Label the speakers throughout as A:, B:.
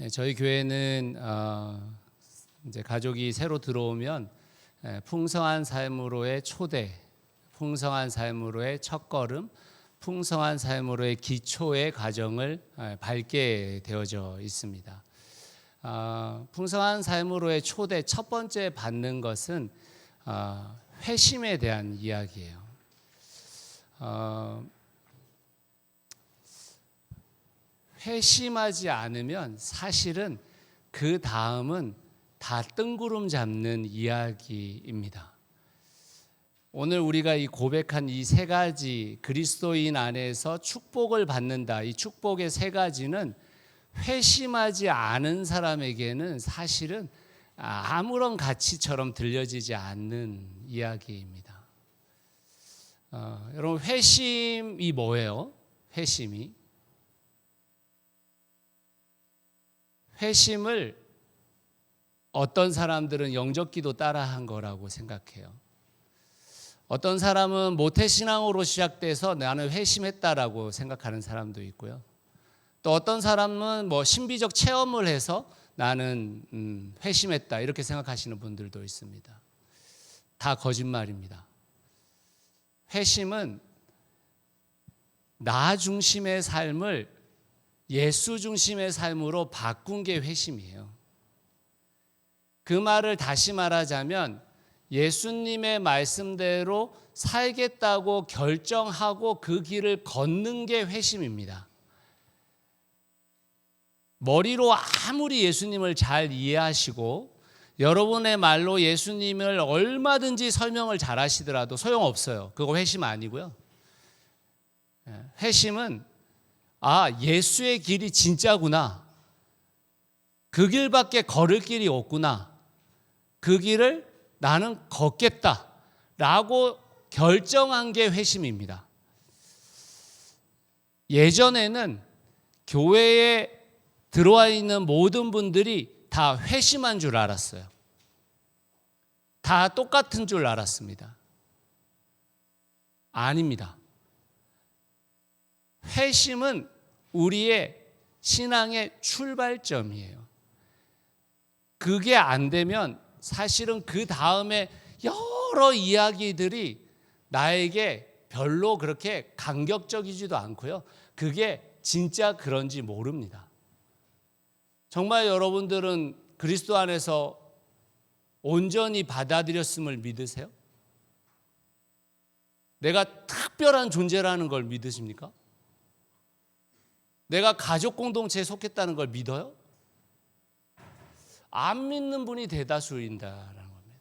A: 네, 저희 교회는 이제 가족이 새로 들어오면 풍성한 삶으로의 초대, 풍성한 삶으로의 첫걸음, 풍성한 삶으로의 기초의 과정을 밟게 되어져 있습니다. 풍성한 삶으로의 초대 첫 번째 받는 것은 회심에 대한 이야기예요. 회심하지 않으면 사실은 그 다음은 다 뜬구름 잡는 이야기입니다. 오늘 우리가 이 고백한 이 세 가지 그리스도인 안에서 축복을 받는다. 이 축복의 세 가지는 회심하지 않은 사람에게는 사실은 아무런 가치처럼 들려지지 않는 이야기입니다. 여러분, 회심이 뭐예요? 회심을 어떤 사람들은 영접기도 따라한 거라고 생각해요. 어떤 사람은 모태신앙으로 시작돼서 나는 회심했다라고 생각하는 사람도 있고요. 또 어떤 사람은 신비적 체험을 해서 나는 회심했다 이렇게 생각하시는 분들도 있습니다. 다 거짓말입니다. 회심은 나 중심의 삶을 예수 중심의 삶으로 바꾼 게 회심이에요. 그 말을 다시 말하자면 예수님의 말씀대로 살겠다고 결정하고 그 길을 걷는 게 회심입니다. 머리로 아무리 예수님을 잘 이해하시고 여러분의 말로 예수님을 얼마든지 설명을 잘 하시더라도 소용없어요. 그거 회심 아니고요. 회심은 예수의 길이 진짜구나. 그 길밖에 걸을 길이 없구나. 그 길을 나는 걷겠다라고 결정한 게 회심입니다. 예전에는 교회에 들어와 있는 모든 분들이 다 회심한 줄 알았어요. 다 똑같은 줄 알았습니다. 아닙니다. 회심은 우리의 신앙의 출발점이에요. 그게 안 되면 사실은 그 다음에 여러 이야기들이 나에게 별로 그렇게 감격적이지도 않고요. 그게 진짜 그런지 모릅니다. 정말 여러분들은 그리스도 안에서 온전히 받아들였음을 믿으세요? 내가 특별한 존재라는 걸 믿으십니까? 내가 가족 공동체에 속했다는 걸 믿어요? 안 믿는 분이 대다수인다라는 겁니다.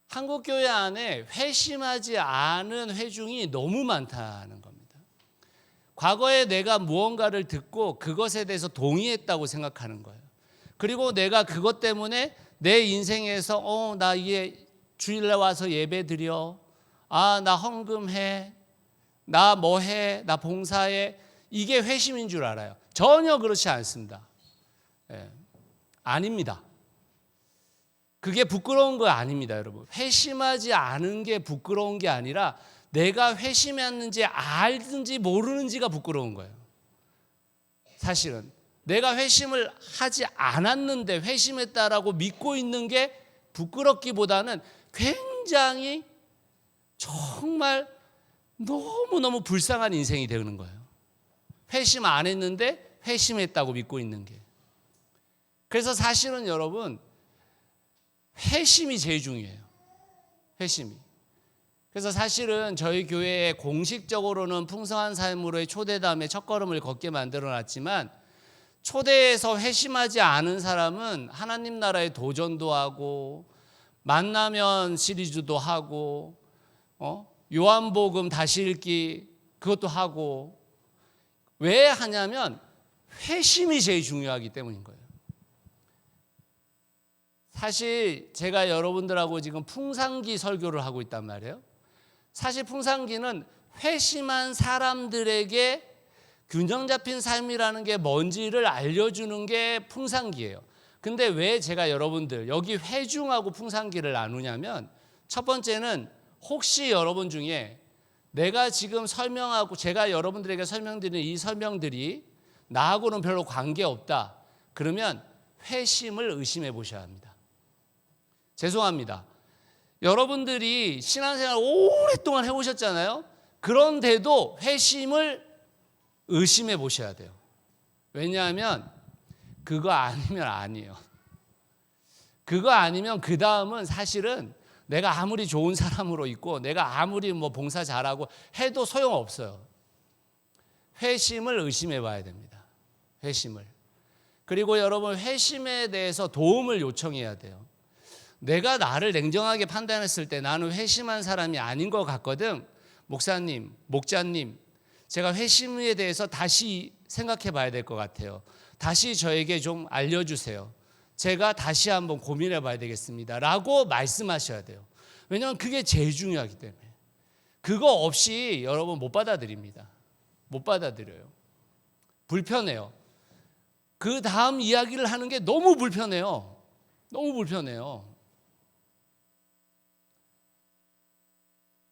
A: 한국 교회 안에 회심하지 않은 회중이 너무 많다는 겁니다. 과거에 내가 무언가를 듣고 그것에 대해서 동의했다고 생각하는 거예요. 그리고 내가 그것 때문에 내 인생에서 나 이게 주일날 와서 예배 드려, 나 헌금해, 나 뭐해, 나 봉사해, 이게 회심인 줄 알아요. 전혀 그렇지 않습니다. 아닙니다. 그게 부끄러운 거 아닙니다, 여러분. 회심하지 않은 게 부끄러운 게 아니라 내가 회심했는지 알든지 모르는지가 부끄러운 거예요. 사실은 내가 회심을 하지 않았는데 회심했다라고 믿고 있는 게 부끄럽기보다는 굉장히 정말 너무너무 불쌍한 인생이 되는 거예요. 회심 안 했는데 회심했다고 믿고 있는 게. 그래서 사실은 여러분, 회심이 제일 중요해요. 회심이. 그래서 사실은 저희 교회에 공식적으로는 풍성한 삶으로의 초대담의 첫걸음을 걷게 만들어놨지만 초대에서 회심하지 않은 사람은 하나님 나라의 도전도 하고 만나면 시리즈도 하고 요한복음 다시 읽기 그것도 하고 왜 하냐면 회심이 제일 중요하기 때문인 거예요. 사실 제가 여러분들하고 지금 풍산기 설교를 하고 있단 말이에요. 사실 풍산기는 회심한 사람들에게 균형 잡힌 삶이라는 게 뭔지를 알려주는 게 풍산기예요. 근데 왜 제가 여러분들 여기 회중하고 풍산기를 나누냐면 첫 번째는 혹시 여러분 중에 내가 지금 설명하고 제가 여러분들에게 설명드리는 이 설명들이 나하고는 별로 관계없다. 그러면 회심을 의심해 보셔야 합니다. 죄송합니다. 여러분들이 신앙생활 오랫동안 해오셨잖아요. 그런데도 회심을 의심해 보셔야 돼요. 왜냐하면 그거 아니면 아니에요. 그거 아니면 그 다음은 사실은 내가 아무리 좋은 사람으로 있고 내가 아무리 봉사 잘하고 해도 소용없어요. 회심을 의심해 봐야 됩니다. 회심을. 그리고 여러분 회심에 대해서 도움을 요청해야 돼요. 내가 나를 냉정하게 판단했을 때 나는 회심한 사람이 아닌 것 같거든. 목사님, 목자님, 제가 회심에 대해서 다시 생각해 봐야 될 것 같아요. 다시 저에게 좀 알려주세요. 제가 다시 한번 고민해 봐야 되겠습니다. 라고 말씀하셔야 돼요. 왜냐하면 그게 제일 중요하기 때문에. 그거 없이 여러분 못 받아들입니다. 못 받아들여요. 불편해요. 그 다음 이야기를 하는 게 너무 불편해요. 너무 불편해요.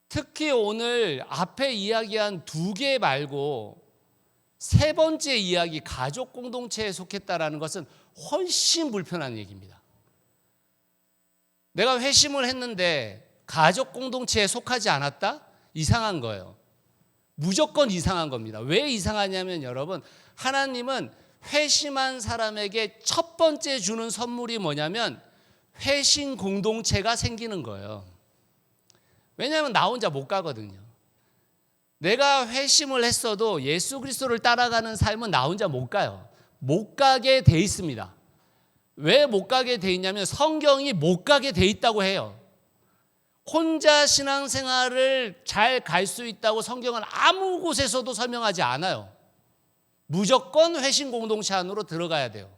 A: 특히 오늘 앞에 이야기한 2개 말고 3번째 이야기 가족 공동체에 속했다라는 것은 훨씬 불편한 얘기입니다. 내가 회심을 했는데 가족 공동체에 속하지 않았다? 이상한 거예요. 무조건 이상한 겁니다. 왜 이상하냐면 여러분, 하나님은 회심한 사람에게 첫 번째 주는 선물이 뭐냐면 회심 공동체가 생기는 거예요. 왜냐하면 나 혼자 못 가거든요. 내가 회심을 했어도 예수 그리스도를 따라가는 삶은 나 혼자 못 가요. 못 가게 돼 있습니다. 왜 못 가게 돼 있냐면 성경이 못 가게 돼 있다고 해요. 혼자 신앙생활을 잘 갈 수 있다고 성경은 아무 곳에서도 설명하지 않아요. 무조건 회심 공동체 안으로 들어가야 돼요.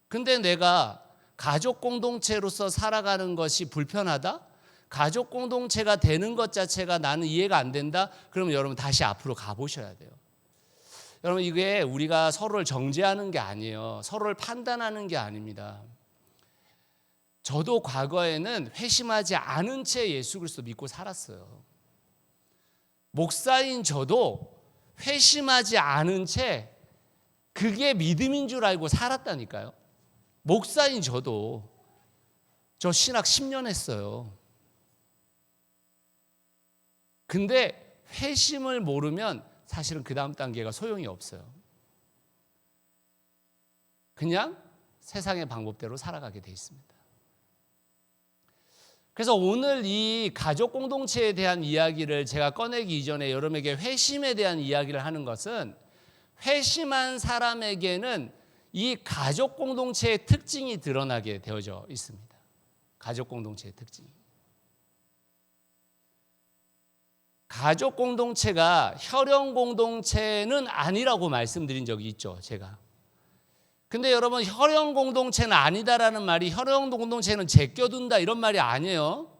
A: 근데 내가 가족 공동체로서 살아가는 것이 불편하다? 가족 공동체가 되는 것 자체가 나는 이해가 안 된다? 그러면 여러분 다시 앞으로 가보셔야 돼요. 여러분 이게 우리가 서로를 정죄하는 게 아니에요. 서로를 판단하는 게 아닙니다. 저도 과거에는 회심하지 않은 채 예수 그리스도 믿고 살았어요. 목사인 저도 회심하지 않은 채 그게 믿음인 줄 알고 살았다니까요. 목사인 저도. 저 신학 10년 했어요. 근데 회심을 모르면 사실은 그 다음 단계가 소용이 없어요. 그냥 세상의 방법대로 살아가게 돼 있습니다. 그래서 오늘 이 가족 공동체에 대한 이야기를 제가 꺼내기 이전에 여러분에게 회심에 대한 이야기를 하는 것은 회심한 사람에게는 이 가족 공동체의 특징이 드러나게 되어져 있습니다. 가족 공동체의 특징. 가족 공동체가 혈연 공동체는 아니라고 말씀드린 적이 있죠, 제가. 근데 여러분 혈연 공동체는 아니다라는 말이 혈연 공동체는 제껴둔다 이런 말이 아니에요.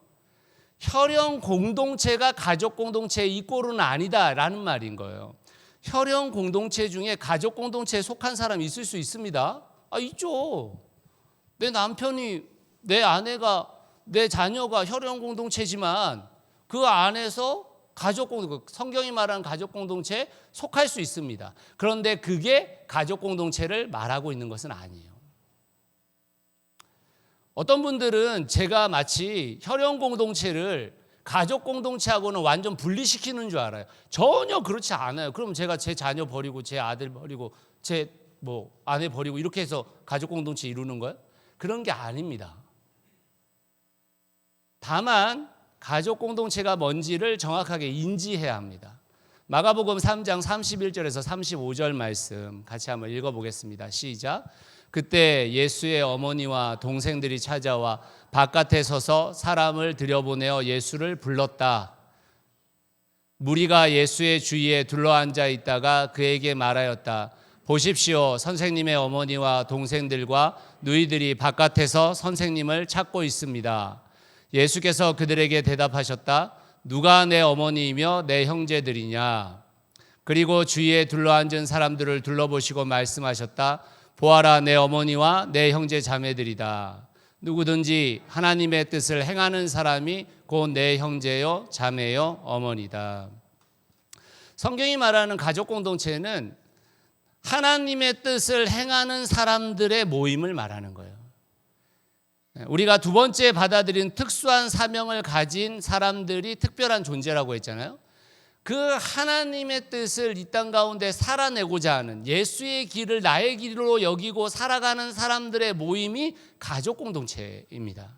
A: 혈연 공동체가 가족 공동체의 이꼴은 아니다라는 말인 거예요. 혈연 공동체 중에 가족 공동체에 속한 사람이 있을 수 있습니다. 있죠. 내 남편이, 내 아내가, 내 자녀가 혈연 공동체지만 그 안에서 가족 공동체, 성경이 말하는 가족 공동체에 속할 수 있습니다. 그런데 그게 가족 공동체를 말하고 있는 것은 아니에요. 어떤 분들은 제가 마치 혈연 공동체를 가족 공동체하고는 완전 분리시키는 줄 알아요. 전혀 그렇지 않아요. 그럼 제가 제 자녀 버리고 제 아들 버리고 제 아내 버리고 이렇게 해서 가족 공동체 이루는 거예요? 그런 게 아닙니다. 다만 가족 공동체가 뭔지를 정확하게 인지해야 합니다. 마가복음 3장 31절에서 35절 말씀 같이 한번 읽어보겠습니다. 시작. 그때 예수의 어머니와 동생들이 찾아와 바깥에 서서 사람을 들여보내어 예수를 불렀다. 무리가 예수의 주위에 둘러앉아 있다가 그에게 말하였다. 보십시오. 선생님의 어머니와 동생들과 누이들이 바깥에서 선생님을 찾고 있습니다. 예수께서 그들에게 대답하셨다. 누가 내 어머니이며 내 형제들이냐? 그리고 주위에 둘러앉은 사람들을 둘러보시고 말씀하셨다. 보아라, 내 어머니와 내 형제 자매들이다. 누구든지 하나님의 뜻을 행하는 사람이 곧 내 형제요 자매요 어머니다. 성경이 말하는 가족 공동체는 하나님의 뜻을 행하는 사람들의 모임을 말하는 거예요. 우리가 두 번째 받아들인 특수한 사명을 가진 사람들이 특별한 존재라고 했잖아요. 그 하나님의 뜻을 이 땅 가운데 살아내고자 하는, 예수의 길을 나의 길로 여기고 살아가는 사람들의 모임이 가족 공동체입니다.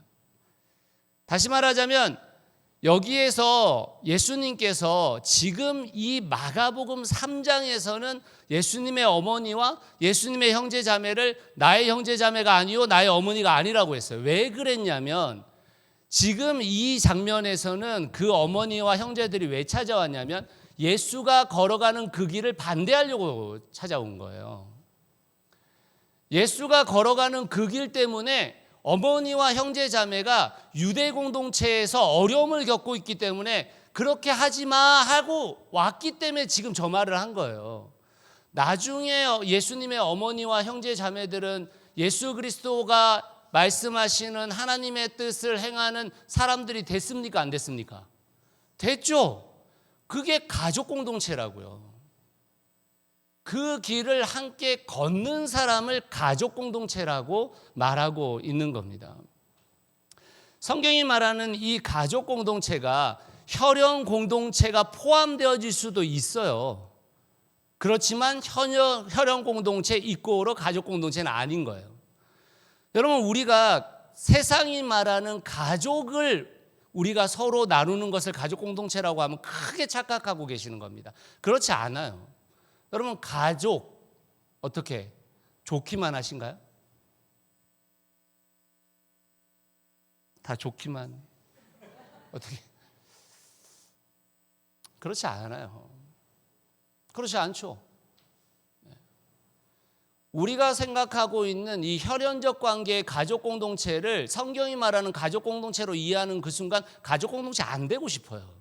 A: 다시 말하자면 여기에서 예수님께서 지금 이 마가복음 3장에서는 예수님의 어머니와 예수님의 형제 자매를 나의 형제 자매가 아니요 나의 어머니가 아니라고 했어요. 왜 그랬냐면 지금 이 장면에서는 그 어머니와 형제들이 왜 찾아왔냐면 예수가 걸어가는 그 길을 반대하려고 찾아온 거예요. 예수가 걸어가는 그 길 때문에 어머니와 형제 자매가 유대 공동체에서 어려움을 겪고 있기 때문에 그렇게 하지 마 하고 왔기 때문에 지금 저 말을 한 거예요. 나중에 예수님의 어머니와 형제 자매들은 예수 그리스도가 말씀하시는 하나님의 뜻을 행하는 사람들이 됐습니까? 안 됐습니까? 됐죠. 그게 가족 공동체라고요. 그 길을 함께 걷는 사람을 가족 공동체라고 말하고 있는 겁니다. 성경이 말하는 이 가족 공동체가 혈연 공동체가 포함되어질 수도 있어요. 그렇지만 혈연 공동체 이꼬로 가족 공동체는 아닌 거예요. 여러분, 우리가 세상이 말하는 가족을 우리가 서로 나누는 것을 가족 공동체라고 하면 크게 착각하고 계시는 겁니다. 그렇지 않아요. 여러분, 가족 어떻게 좋기만 하신가요? 다 좋기만 어떻게? 그렇지 않아요. 그렇지 않죠. 우리가 생각하고 있는 이 혈연적 관계의 가족 공동체를 성경이 말하는 가족 공동체로 이해하는 그 순간 가족 공동체 안 되고 싶어요.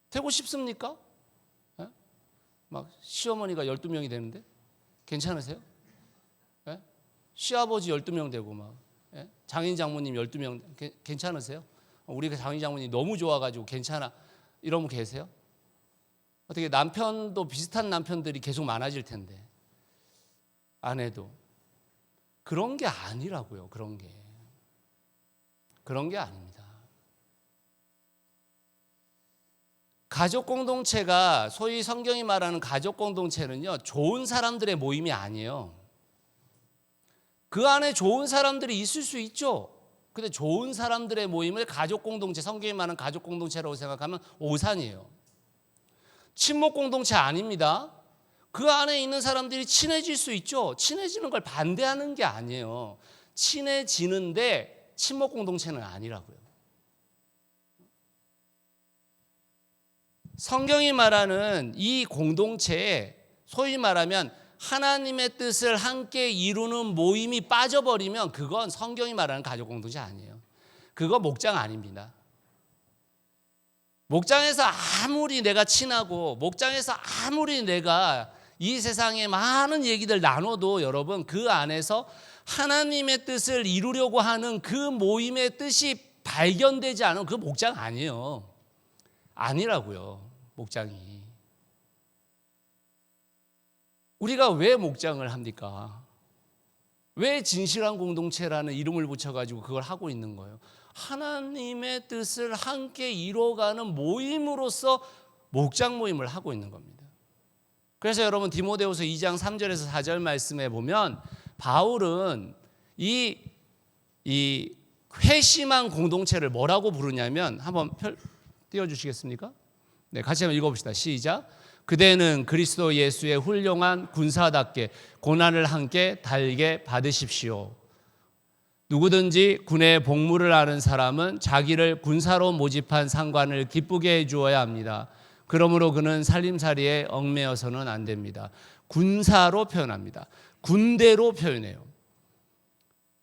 A: 되고 싶습니까? 막 시어머니가 12명이 되는데 괜찮으세요? 시아버지 12명 되고 막 장인 장모님 12명 괜찮으세요? 우리가 장인 장모님 너무 좋아가지고 괜찮아 이러면 계세요? 어떻게 남편도 비슷한 남편들이 계속 많아질 텐데 아내도 그런 게 아니라고요. 그런 게 아닙니다. 가족 공동체가 소위 성경이 말하는 가족 공동체는요, 좋은 사람들의 모임이 아니에요. 그 안에 좋은 사람들이 있을 수 있죠. 근데 좋은 사람들의 모임을 가족 공동체, 성경이 말하는 가족 공동체라고 생각하면 오산이에요. 친목 공동체 아닙니다. 그 안에 있는 사람들이 친해질 수 있죠. 친해지는 걸 반대하는 게 아니에요. 친해지는데 친목 공동체는 아니라고요. 성경이 말하는 이 공동체에 소위 말하면 하나님의 뜻을 함께 이루는 모임이 빠져버리면 그건 성경이 말하는 가족 공동체 아니에요. 그거 목장 아닙니다. 목장에서 아무리 내가 친하고 목장에서 아무리 내가 이 세상에 많은 얘기들 나눠도 여러분 그 안에서 하나님의 뜻을 이루려고 하는 그 모임의 뜻이 발견되지 않으면 그 목장 아니에요. 아니라고요. 목장이. 우리가 왜 목장을 합니까? 왜 진실한 공동체라는 이름을 붙여가지고 그걸 하고 있는 거예요? 하나님의 뜻을 함께 이루어가는 모임으로서 목장 모임을 하고 있는 겁니다. 그래서 여러분 디모데후서 2장 3절에서 4절 말씀에 보면 바울은 이 회심한 공동체를 뭐라고 부르냐면 한번 띄워주시겠습니까? 네, 같이 한번 읽어봅시다. 시작. 그대는 그리스도 예수의 훌륭한 군사답게 고난을 함께 달게 받으십시오. 누구든지 군의 복무를 아는 사람은 자기를 군사로 모집한 상관을 기쁘게 해주어야 합니다. 그러므로 그는 살림살이에 얽매여서는 안 됩니다. 군사로 표현합니다. 군대로 표현해요.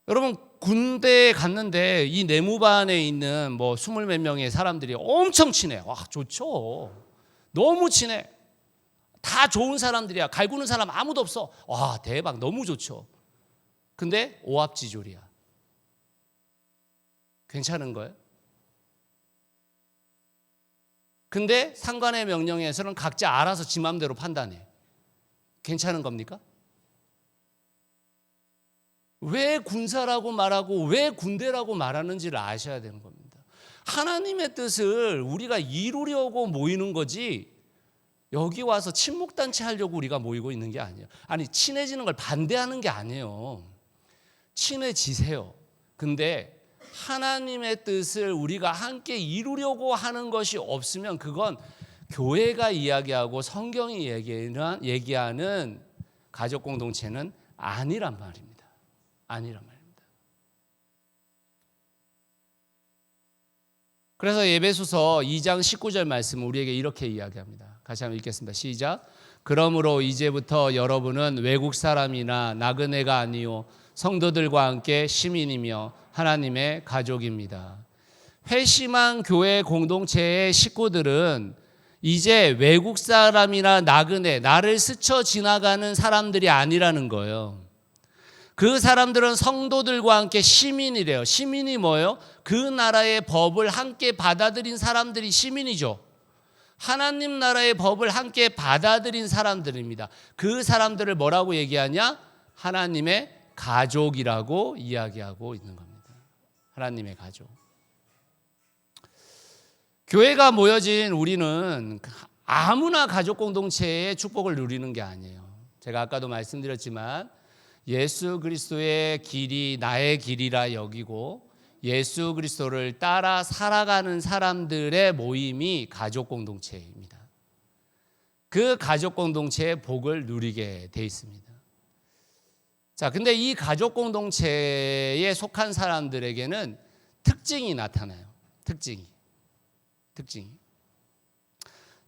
A: 여러분 군대에 갔는데 이 내무반에 있는 뭐 20몇 명의 사람들이 엄청 친해. 와 좋죠. 너무 친해. 다 좋은 사람들이야. 갈구는 사람 아무도 없어. 와 대박 너무 좋죠. 근데 오합지졸이야. 괜찮은 거예요? 근데 상관의 명령에서는 각자 알아서 지 마음대로 판단해. 괜찮은 겁니까? 왜 군사라고 말하고 왜 군대라고 말하는지를 아셔야 되는 겁니다. 하나님의 뜻을 우리가 이루려고 모이는 거지 여기 와서 친목단체 하려고 우리가 모이고 있는 게 아니에요. 아니, 친해지는 걸 반대하는 게 아니에요. 친해지세요. 근데 하나님의 뜻을 우리가 함께 이루려고 하는 것이 없으면 그건 교회가 이야기하고 성경이 얘기하는 가족 공동체는 아니란 말입니다. 아니란 말입니다. 그래서 에베소서 2장 19절 말씀은 우리에게 이렇게 이야기합니다. 같이 한번 읽겠습니다. 시작. 그러므로 이제부터 여러분은 외국 사람이나 나그네가 아니요 성도들과 함께 시민이며 하나님의 가족입니다. 회심한 교회 공동체의 식구들은 이제 외국 사람이나 나그네, 나를 스쳐 지나가는 사람들이 아니라는 거예요. 그 사람들은 성도들과 함께 시민이래요. 시민이 뭐예요? 그 나라의 법을 함께 받아들인 사람들이 시민이죠. 하나님 나라의 법을 함께 받아들인 사람들입니다. 그 사람들을 뭐라고 얘기하냐? 하나님의 가족이라고 이야기하고 있는 겁니다. 하나님의 가족. 교회가 모여진 우리는 아무나 가족 공동체의 축복을 누리는 게 아니에요. 제가 아까도 말씀드렸지만 예수 그리스도의 길이 나의 길이라 여기고 예수 그리스도를 따라 살아가는 사람들의 모임이 가족 공동체입니다. 그 가족 공동체의 복을 누리게 돼 있습니다. 자, 근데 이 가족 공동체에 속한 사람들에게는 특징이 나타나요. 특징이.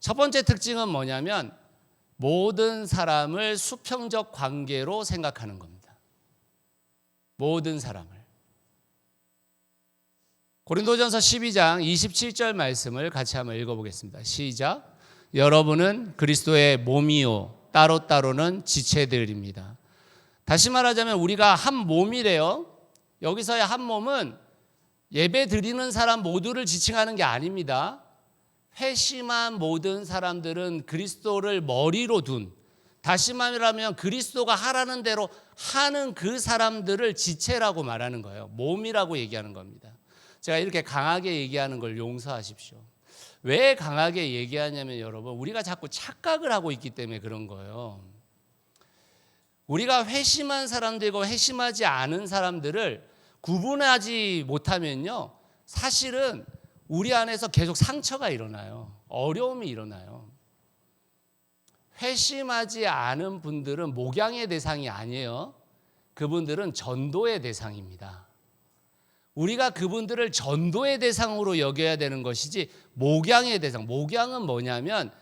A: 첫 번째 특징은 뭐냐면 모든 사람을 수평적 관계로 생각하는 겁니다. 모든 사람을. 고린도전서 12장 27절 말씀을 같이 한번 읽어보겠습니다. 시작. 여러분은 그리스도의 몸이요 따로따로는 지체들입니다. 다시 말하자면 우리가 한 몸이래요. 여기서의 한 몸은 예배 드리는 사람 모두를 지칭하는 게 아닙니다. 회심한 모든 사람들은 그리스도를 머리로 둔, 다시 말하면 그리스도가 하라는 대로 하는 그 사람들을 지체라고 말하는 거예요. 몸이라고 얘기하는 겁니다. 제가 이렇게 강하게 얘기하는 걸 용서하십시오. 왜 강하게 얘기하냐면 여러분, 우리가 자꾸 착각을 하고 있기 때문에 그런 거예요. 우리가 회심한 사람들과 회심하지 않은 사람들을 구분하지 못하면요, 사실은 우리 안에서 계속 상처가 일어나요. 어려움이 일어나요. 회심하지 않은 분들은 목양의 대상이 아니에요. 그분들은 전도의 대상입니다. 우리가 그분들을 전도의 대상으로 여겨야 되는 것이지 목양의 대상. 목양은 뭐냐면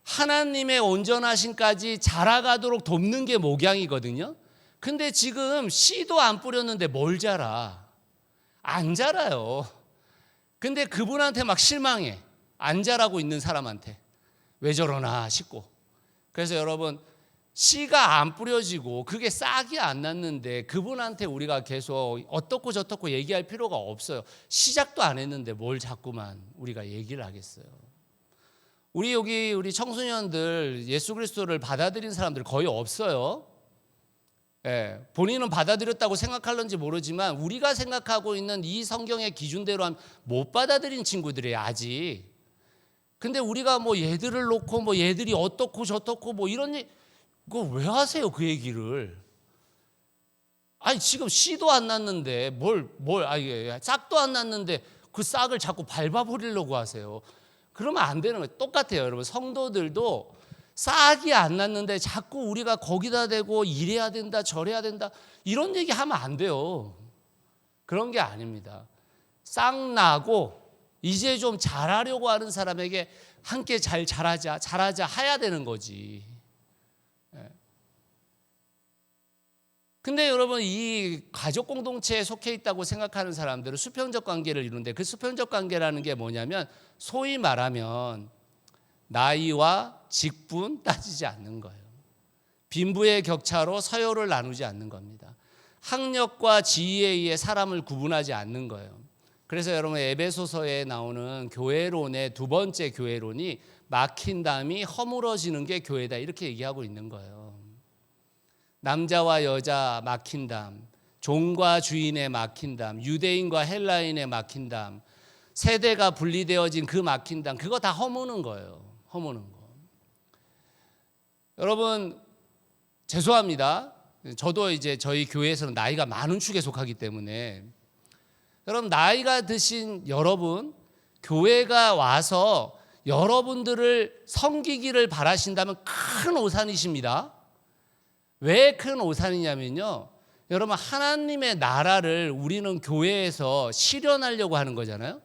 A: 하나님의 온전하심까지 자라가도록 돕는 게 목양이거든요. 근데 지금 씨도 안 뿌렸는데 뭘 자라? 안 자라요. 근데 그분한테 막 실망해. 안 자라고 있는 사람한테. 왜 저러나 싶고. 그래서 여러분, 씨가 안 뿌려지고 그게 싹이 안 났는데 그분한테 우리가 계속 어떻고 저떻고 얘기할 필요가 없어요. 시작도 안 했는데 뭘 자꾸만 우리가 얘기를 하겠어요. 우리 청소년들 예수 그리스도를 받아들인 사람들 거의 없어요. 예, 본인은 받아들였다고 생각할런지 모르지만 우리가 생각하고 있는 이 성경의 기준대로 하면 못 받아들인 친구들이에요, 아직. 근데 우리가 뭐 얘들을 놓고 뭐 얘들이 어떻고 저떻고 뭐 이런 그거 왜 하세요, 그 얘기를? 아니, 지금 씨도 안 났는데 싹도 안 났는데 그 싹을 자꾸 밟아버리려고 하세요. 그러면 안 되는 거예요. 똑같아요, 여러분. 성도들도 싹이 안 났는데 자꾸 우리가 거기다 대고 이래야 된다 저래야 된다 이런 얘기 하면 안 돼요. 그런 게 아닙니다. 싹 나고 이제 좀 잘하려고 하는 사람에게 함께 잘 자라자 해야 되는 거지. 근데 여러분, 이 가족 공동체에 속해 있다고 생각하는 사람들은 수평적 관계를 이루는데 그 수평적 관계라는 게 뭐냐면 소위 말하면 나이와 직분 따지지 않는 거예요. 빈부의 격차로 서열을 나누지 않는 겁니다. 학력과 지위에 의해 사람을 구분하지 않는 거예요. 그래서 여러분, 에베소서에 나오는 교회론의 두 번째 교회론이 막힌 담이 허물어지는 게 교회다 이렇게 얘기하고 있는 거예요. 남자와 여자 막힌담, 종과 주인의 막힌담, 유대인과 헬라인의 막힌담, 세대가 분리되어진 그 막힌담, 그거 다 허무는 거예요. 허무는 거. 여러분 죄송합니다. 저도 이제 저희 교회에서는 나이가 많은 축에 속하기 때문에 여러분 나이가 드신 여러분 교회가 와서 여러분들을 섬기기를 바라신다면 큰 오산이십니다. 왜 큰 오산이냐면요, 여러분 하나님의 나라를 우리는 교회에서 실현하려고 하는 거잖아요.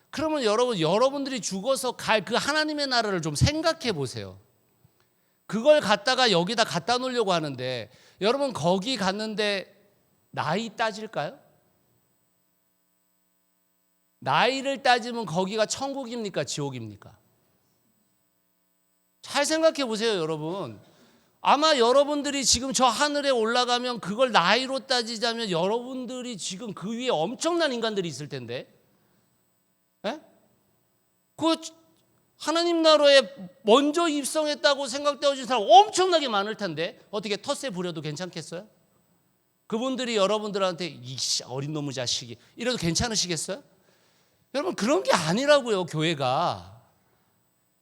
A: 그러면 여러분들이 죽어서 갈 그 하나님의 나라를 좀 생각해 보세요. 그걸 갖다가 여기다 갖다 놓으려고 하는데 여러분 거기 갔는데 나이 따질까요? 나이를 따지면 거기가 천국입니까? 지옥입니까? 잘 생각해 보세요, 여러분. 아마 여러분들이 지금 저 하늘에 올라가면 그걸 나이로 따지자면 여러분들이 지금 그 위에 엄청난 인간들이 있을 텐데, 에? 그 하나님 나라에 먼저 입성했다고 생각되어진 사람 엄청나게 많을 텐데 어떻게 텃세 부려도 괜찮겠어요? 그분들이 여러분들한테 이 어린 놈의 자식이 이래도 괜찮으시겠어요? 여러분 그런 게 아니라고요. 교회가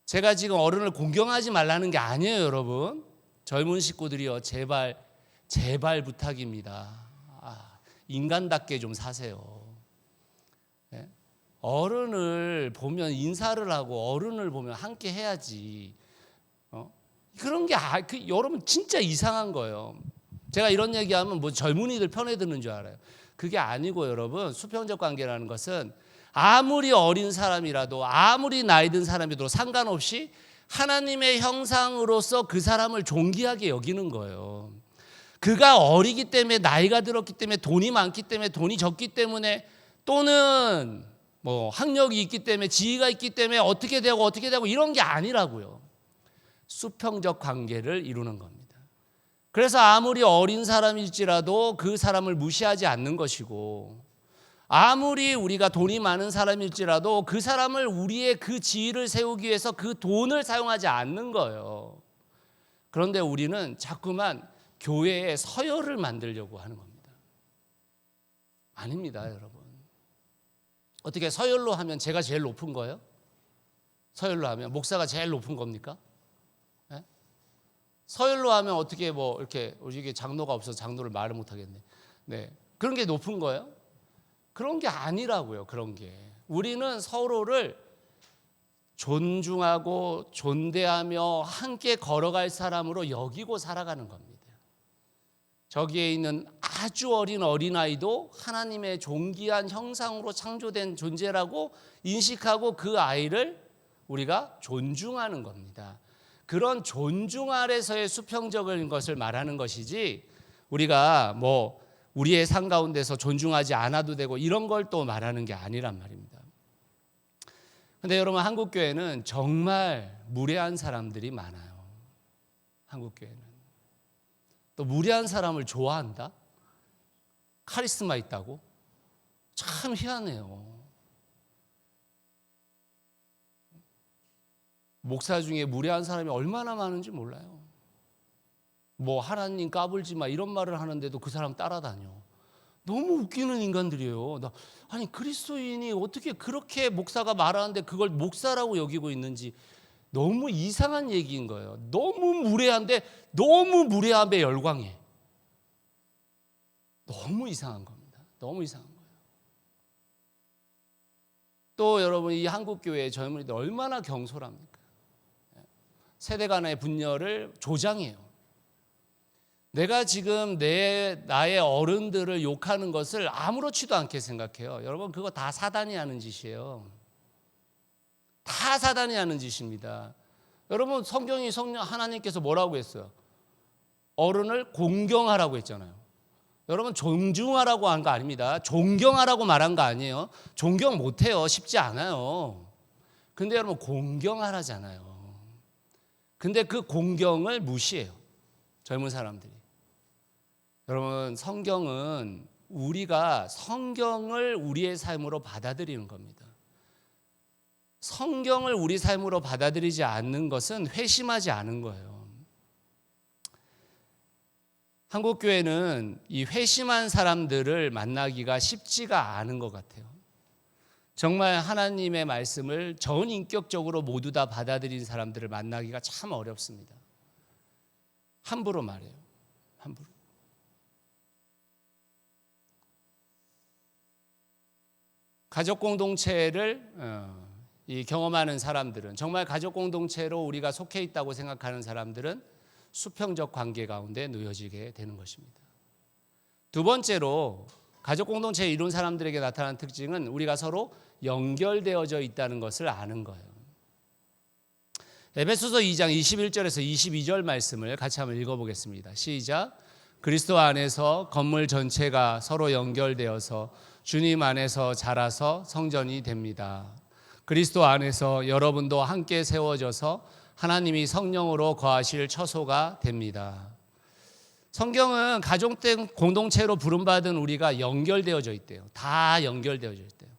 A: 제가 지금 어른을 공경하지 말라는 게 아니에요. 여러분 젊은 식구들이요, 제발 부탁입니다. 인간답게 좀 사세요. 네? 어른을 보면 인사를 하고 어른을 보면 함께 해야지. 그런 게 여러분 진짜 이상한 거예요. 제가 이런 얘기하면 뭐 젊은이들 편에 드는 줄 알아요. 그게 아니고 여러분 수평적 관계라는 것은 아무리 어린 사람이라도 아무리 나이 든 사람이라도 상관없이 하나님의 형상으로서 그 사람을 존귀하게 여기는 거예요. 그가 어리기 때문에, 나이가 들었기 때문에, 돈이 많기 때문에, 돈이 적기 때문에, 또는 뭐 학력이 있기 때문에, 지위가 있기 때문에 어떻게 되고 이런 게 아니라고요. 수평적 관계를 이루는 겁니다. 그래서 아무리 어린 사람일지라도 그 사람을 무시하지 않는 것이고, 아무리 우리가 돈이 많은 사람일지라도 그 사람을 우리의 그 지위를 세우기 위해서 그 돈을 사용하지 않는 거예요. 그런데 우리는 자꾸만 교회에 서열을 만들려고 하는 겁니다. 아닙니다, 여러분. 어떻게 서열로 하면 제가 제일 높은 거예요? 서열로 하면 목사가 제일 높은 겁니까? 네? 서열로 하면 어떻게 뭐 이렇게 이게 장로가 없어서 장로를 말을 못 하겠네. 네, 그런 게 높은 거예요? 그런 게 아니라고요. 그런 게 우리는 서로를 존중하고 존대하며 함께 걸어갈 사람으로 여기고 살아가는 겁니다. 저기에 있는 아주 어린 어린아이도 하나님의 존귀한 형상으로 창조된 존재라고 인식하고 그 아이를 우리가 존중하는 겁니다. 그런 존중 아래서의 수평적인 것을 말하는 것이지 우리가 뭐 우리의 삶 가운데서 존중하지 않아도 되고 이런 걸 또 말하는 게 아니란 말입니다. 근데 여러분 한국교회는 정말 무례한 사람들이 많아요. 한국교회는. 또 무례한 사람을 좋아한다? 카리스마 있다고? 참 희한해요. 목사 중에 무례한 사람이 얼마나 많은지 몰라요. 뭐 하나님 까불지 마 이런 말을 하는데도 그 사람 따라다녀. 너무 웃기는 인간들이에요. 아니 그리스도인이 어떻게 그렇게 목사가 말하는데 그걸 목사라고 여기고 있는지 너무 이상한 얘기인 거예요. 너무 무례한데 너무 무례함에 열광해. 너무 이상한 겁니다. 너무 이상한 거예요. 또 여러분 이 한국교회의 젊은이들 얼마나 경솔합니까? 세대 간의 분열을 조장해요. 내가 지금 나의 어른들을 욕하는 것을 아무렇지도 않게 생각해요. 여러분 그거 다 사단이 하는 짓이에요. 다 사단이 하는 짓입니다. 여러분 성경이 하나님께서 뭐라고 했어요? 어른을 공경하라고 했잖아요. 여러분 존중하라고 한 거 아닙니다. 존경하라고 말한 거 아니에요. 존경 못해요. 쉽지 않아요. 근데 여러분 공경하라잖아요. 근데 그 공경을 무시해요. 젊은 사람들이. 여러분 성경은 우리가 성경을 우리의 삶으로 받아들이는 겁니다. 성경을 우리 삶으로 받아들이지 않는 것은 회심하지 않은 거예요. 한국교회는 이 회심한 사람들을 만나기가 쉽지가 않은 것 같아요. 정말 하나님의 말씀을 전인격적으로 모두 다 받아들인 사람들을 만나기가 참 어렵습니다. 함부로 말해요. 함부로. 가족 공동체를 경험하는 사람들은, 정말 가족 공동체로 우리가 속해 있다고 생각하는 사람들은 수평적 관계 가운데 놓여지게 되는 것입니다. 두 번째로 가족 공동체에 이룬 사람들에게 나타나는 특징은 우리가 서로 연결되어져 있다는 것을 아는 거예요. 에베소서 2장 21절에서 22절 말씀을 같이 한번 읽어보겠습니다. 시작. 그리스도 안에서 건물 전체가 서로 연결되어서 주님 안에서 자라서 성전이 됩니다. 그리스도 안에서 여러분도 함께 세워져서 하나님이 성령으로 거하실 처소가 됩니다. 성경은 가족 공동체로 부름받은 우리가 연결되어져 있대요. 다 연결되어져 있대요.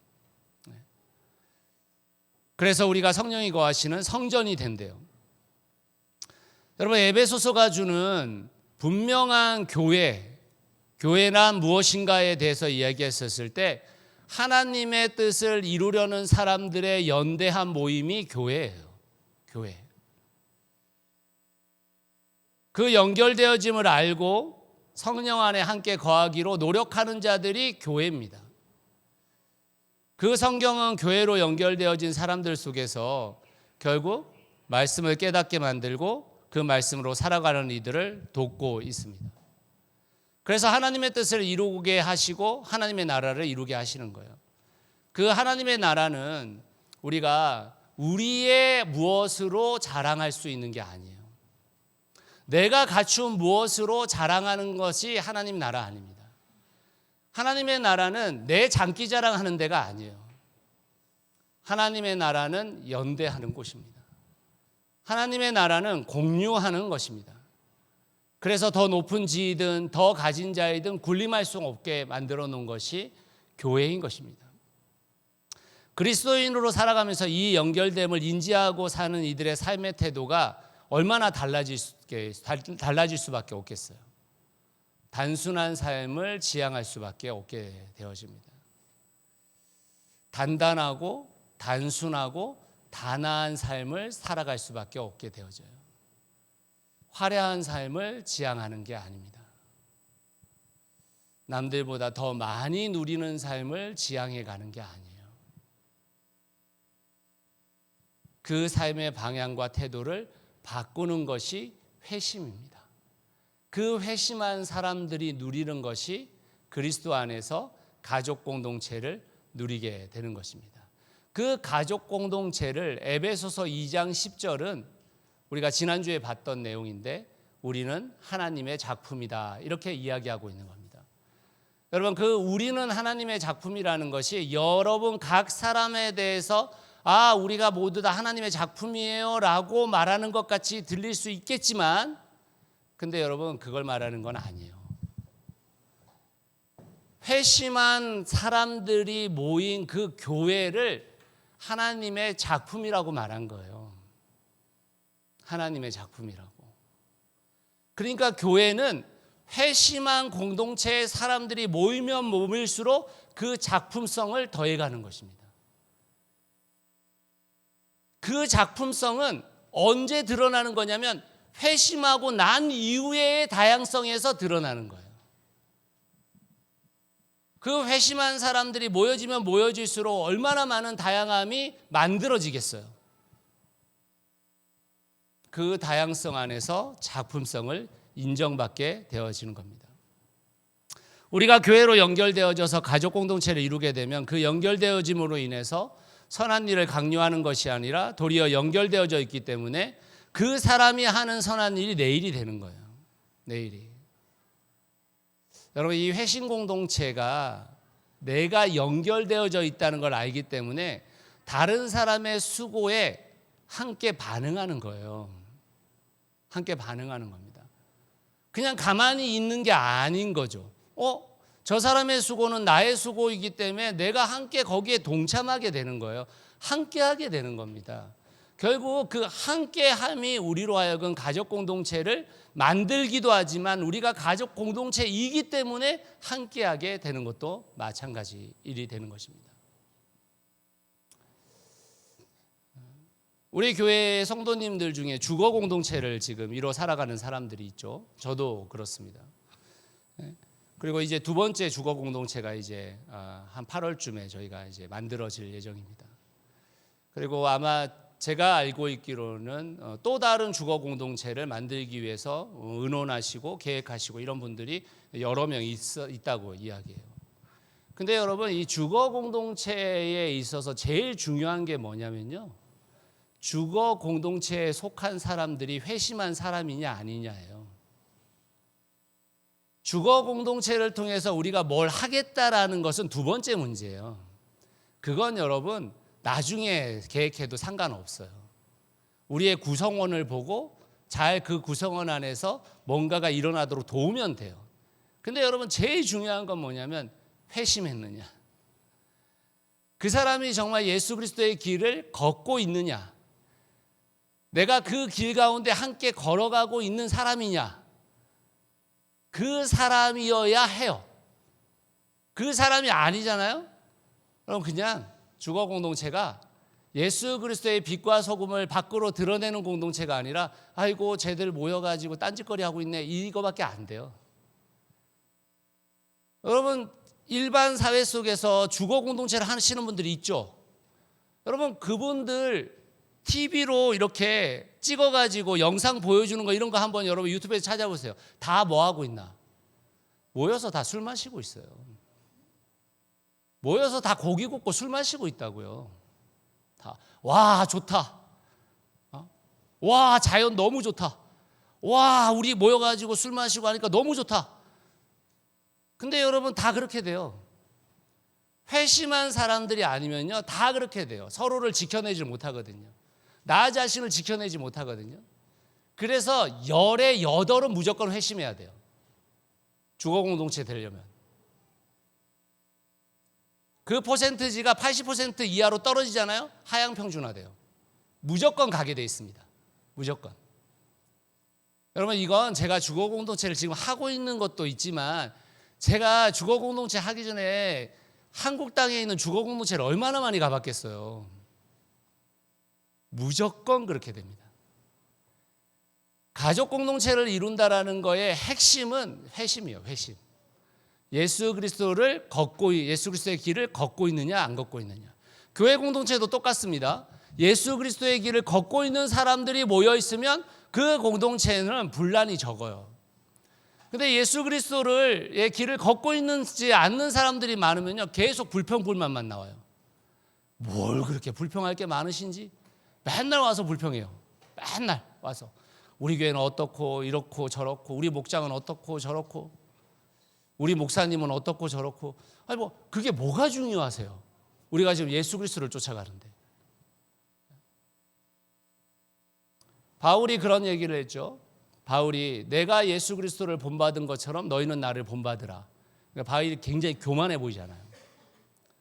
A: 그래서 우리가 성령이 거하시는 성전이 된대요. 여러분, 에베소서가 주는 분명한 교회란 무엇인가에 대해서 이야기했었을 때 하나님의 뜻을 이루려는 사람들의 연대한 모임이 교회예요. 교회. 그 연결되어짐을 알고 성령 안에 함께 거하기로 노력하는 자들이 교회입니다. 그 성경은 교회로 연결되어진 사람들 속에서 결국 말씀을 깨닫게 만들고 그 말씀으로 살아가는 이들을 돕고 있습니다. 그래서 하나님의 뜻을 이루게 하시고 하나님의 나라를 이루게 하시는 거예요. 그 하나님의 나라는 우리가 우리의 무엇으로 자랑할 수 있는 게 아니에요. 내가 갖춘 무엇으로 자랑하는 것이 하나님 나라 아닙니다. 하나님의 나라는 내 장기 자랑하는 데가 아니에요. 하나님의 나라는 연대하는 곳입니다. 하나님의 나라는 공유하는 것입니다. 그래서 더 높은 지위든 더 가진 자이든 군림할 수 없게 만들어 놓은 것이 교회인 것입니다. 그리스도인으로 살아가면서 이 연결됨을 인지하고 사는 이들의 삶의 태도가 얼마나 달라질 수밖에 없겠어요. 단순한 삶을 지향할 수밖에 없게 되어집니다. 단단하고 단순하고 단아한 삶을 살아갈 수밖에 없게 되어져요. 화려한 삶을 지향하는 게 아닙니다. 남들보다 더 많이 누리는 삶을 지향해 가는 게 아니에요. 그 삶의 방향과 태도를 바꾸는 것이 회심입니다. 그 회심한 사람들이 누리는 것이 그리스도 안에서 가족 공동체를 누리게 되는 것입니다. 그 가족 공동체를 에베소서 2장 10절은 우리가 지난주에 봤던 내용인데 우리는 하나님의 작품이다 이렇게 이야기하고 있는 겁니다. 여러분, 그 우리는 하나님의 작품이라는 것이 여러분 각 사람에 대해서 우리가 모두 다 하나님의 작품이에요 라고 말하는 것 같이 들릴 수 있겠지만 근데 여러분 그걸 말하는 건 아니에요. 회심한 사람들이 모인 그 교회를 하나님의 작품이라고 말한 거예요. 하나님의 작품이라고. 그러니까 교회는 회심한 공동체의 사람들이 모이면 모일수록 그 작품성을 더해가는 것입니다. 그 작품성은 언제 드러나는 거냐면 회심하고 난 이후의 다양성에서 드러나는 거예요. 그 회심한 사람들이 모여지면 모여질수록 얼마나 많은 다양함이 만들어지겠어요. 그 다양성 안에서 작품성을 인정받게 되어지는 겁니다. 우리가 교회로 연결되어져서 가족 공동체를 이루게 되면 그 연결되어짐으로 인해서 선한 일을 강요하는 것이 아니라 도리어 연결되어져 있기 때문에 그 사람이 하는 선한 일이 내 일이 되는 거예요. 내 일이. 여러분, 이 회심 공동체가 내가 연결되어져 있다는 걸 알기 때문에 다른 사람의 수고에 함께 반응하는 거예요. 함께 반응하는 겁니다. 그냥 가만히 있는 게 아닌 거죠. 저 사람의 수고는 나의 수고이기 때문에 내가 함께 거기에 동참하게 되는 거예요. 함께 하게 되는 겁니다. 결국 그 함께함이 우리로 하여금 가족 공동체를 만들기도 하지만 우리가 가족 공동체이기 때문에 함께하게 되는 것도 마찬가지 일이 되는 것입니다. 우리 교회 성도님들 중에 주거 공동체를 지금 이뤄 살아가는 사람들이 있죠. 저도 그렇습니다. 그리고 이제 두 번째 주거 공동체가 이제 한 8월쯤에 저희가 이제 만들어질 예정입니다. 그리고 아마 제가 알고 있기로는 또 다른 주거 공동체를 만들기 위해서 의논하시고 계획하시고 이런 분들이 여러 명 있다고 이야기해요. 근데 여러분, 이 주거 공동체에 있어서 제일 중요한 게 뭐냐면요, 주거 공동체에 속한 사람들이 회심한 사람이냐 아니냐예요. 주거 공동체를 통해서 우리가 뭘 하겠다라는 것은 두 번째 문제예요. 그건 여러분 나중에 계획해도 상관없어요. 우리의 구성원을 보고 잘 그 구성원 안에서 뭔가가 일어나도록 도우면 돼요. 근데 여러분, 제일 중요한 건 뭐냐면 회심했느냐, 그 사람이 정말 예수 그리스도의 길을 걷고 있느냐, 내가 그 길 가운데 함께 걸어가고 있는 사람이냐, 그 사람이어야 해요. 그 사람이 아니잖아요. 그럼 그냥 주거 공동체가 예수 그리스도의 빛과 소금을 밖으로 드러내는 공동체가 아니라 아이고 쟤들 모여가지고 딴짓거리 하고 있네, 이거밖에 안 돼요. 여러분, 일반 사회 속에서 주거 공동체를 하시는 분들이 있죠. 여러분, 그분들 TV로 이렇게 찍어가지고 영상 보여주는 거, 이런 거 한번 여러분 유튜브에서 찾아보세요. 다 뭐 하고 있나? 모여서 다 술 마시고 있어요. 모여서 다 고기 굽고 술 마시고 있다고요. 다. 와, 좋다. 와, 자연 너무 좋다. 와, 우리 모여가지고 술 마시고 하니까 너무 좋다. 근데 여러분, 다 그렇게 돼요. 회심한 사람들이 아니면요, 다 그렇게 돼요. 서로를 지켜내지 못하거든요. 나 자신을 지켜내지 못하거든요. 그래서 10에 8은 무조건 회심해야 돼요. 주거 공동체 되려면. 그 퍼센트지가 80% 이하로 떨어지잖아요. 하향 평준화돼요. 무조건 가게 돼 있습니다. 무조건. 여러분, 이건 제가 주거 공동체를 지금 하고 있는 것도 있지만 제가 주거 공동체 하기 전에 한국 땅에 있는 주거 공동체를 얼마나 많이 가봤겠어요. 무조건 그렇게 됩니다. 가족 공동체를 이룬다라는 거의 핵심은 회심이에요. 회심. 예수 그리스도를 걷고, 예수 그리스도의 길을 걷고 있느냐 안 걷고 있느냐. 교회 공동체도 똑같습니다. 예수 그리스도의 길을 걷고 있는 사람들이 모여 있으면 그 공동체는 분란이 적어요. 근데 예수 그리스도의 길을 걷고 있지 않는 사람들이 많으면요, 계속 불평불만만 나와요. 뭘 그렇게 불평할 게 많으신지 맨날 와서 불평해요. 맨날 와서 우리 교회는 어떻고 이렇고 저렇고, 우리 목장은 어떻고 저렇고, 우리 목사님은 어떻고 저렇고. 아니 뭐 그게 뭐가 중요하세요? 우리가 지금 예수 그리스도를 쫓아가는데. 바울이 그런 얘기를 했죠. 바울이 내가 예수 그리스도를 본받은 것처럼 너희는 나를 본받으라. 그러니까 바울이 굉장히 교만해 보이잖아요.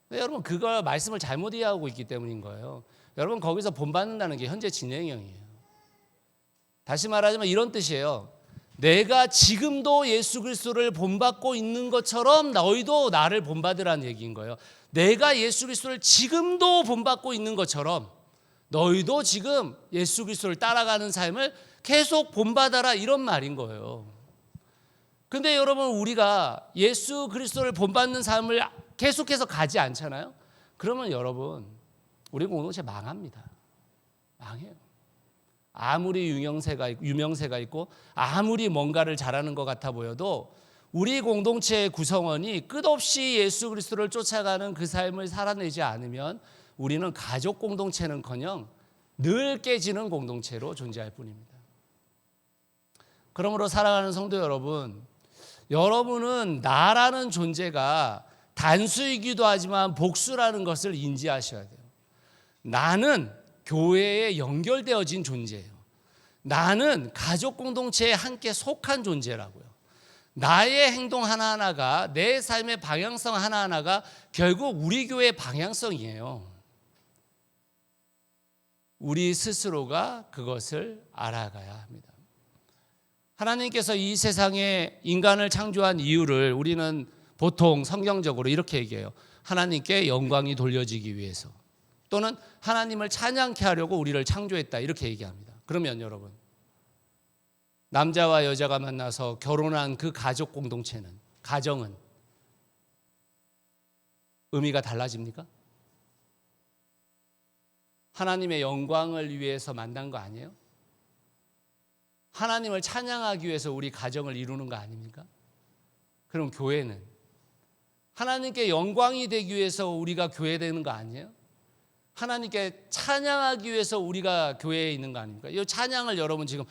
A: 근데 여러분, 그걸 말씀을 잘못 이해하고 있기 때문인 거예요. 여러분, 거기서 본받는다는 게 현재 진행형이에요. 다시 말하자면 이런 뜻이에요. 내가 지금도 예수 그리스도를 본받고 있는 것처럼 너희도 나를 본받으라는 얘기인 거예요. 내가 예수 그리스도를 지금도 본받고 있는 것처럼 너희도 지금 예수 그리스도를 따라가는 삶을 계속 본받아라, 이런 말인 거예요. 근데 여러분, 우리가 예수 그리스도를 본받는 삶을 계속해서 가지 않잖아요. 그러면 여러분, 우리 공동체 망합니다. 망해요. 아무리 유명세가 있고 아무리 뭔가를 잘하는 것 같아 보여도 우리 공동체의 구성원이 끝없이 예수 그리스도를 쫓아가는 그 삶을 살아내지 않으면 우리는 가족 공동체는커녕 늘 깨지는 공동체로 존재할 뿐입니다. 그러므로 사랑하는 성도 여러분, 여러분은 나라는 존재가 단수이기도 하지만 복수라는 것을 인지하셔야 돼요. 나는 교회에 연결되어진 존재예요. 나는 가족 공동체에 함께 속한 존재라고요. 나의 행동 하나하나가, 내 삶의 방향성 하나하나가 결국 우리 교회의 방향성이에요. 우리 스스로가 그것을 알아가야 합니다. 하나님께서 이 세상에 인간을 창조한 이유를 우리는 보통 성경적으로 이렇게 얘기해요. 하나님께 영광이 돌려지기 위해서, 또는 하나님을 찬양케 하려고 우리를 창조했다, 이렇게 얘기합니다. 그러면 여러분, 남자와 여자가 만나서 결혼한 그 가족 공동체는, 가정은 의미가 달라집니까? 하나님의 영광을 위해서 만난 거 아니에요? 하나님을 찬양하기 위해서 우리 가정을 이루는 거 아닙니까? 그럼 교회는 하나님께 영광이 되기 위해서 우리가 교회 되는 거 아니에요? 하나님께 찬양하기 위해서 우리가 교회에 있는 거 아닙니까? 이 찬양을 여러분 지금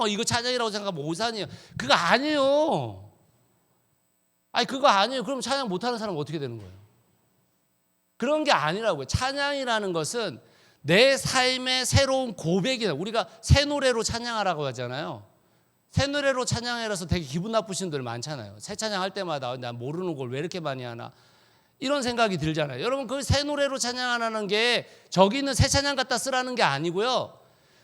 A: 이거 찬양이라고 생각하면 오산이에요. 그거 아니에요. 아니 그거 아니에요. 그럼 찬양 못하는 사람은 어떻게 되는 거예요? 그런 게 아니라고요. 찬양이라는 것은 내 삶의 새로운 고백이다. 우리가 새 노래로 찬양하라고 하잖아요. 새 노래로 찬양해라서 되게 기분 나쁘신 분들 많잖아요. 새 찬양할 때마다 난 모르는 걸 왜 이렇게 많이 하나, 이런 생각이 들잖아요. 여러분, 그 새 노래로 찬양하라는 게 저기 있는 새 찬양 갖다 쓰라는 게 아니고요.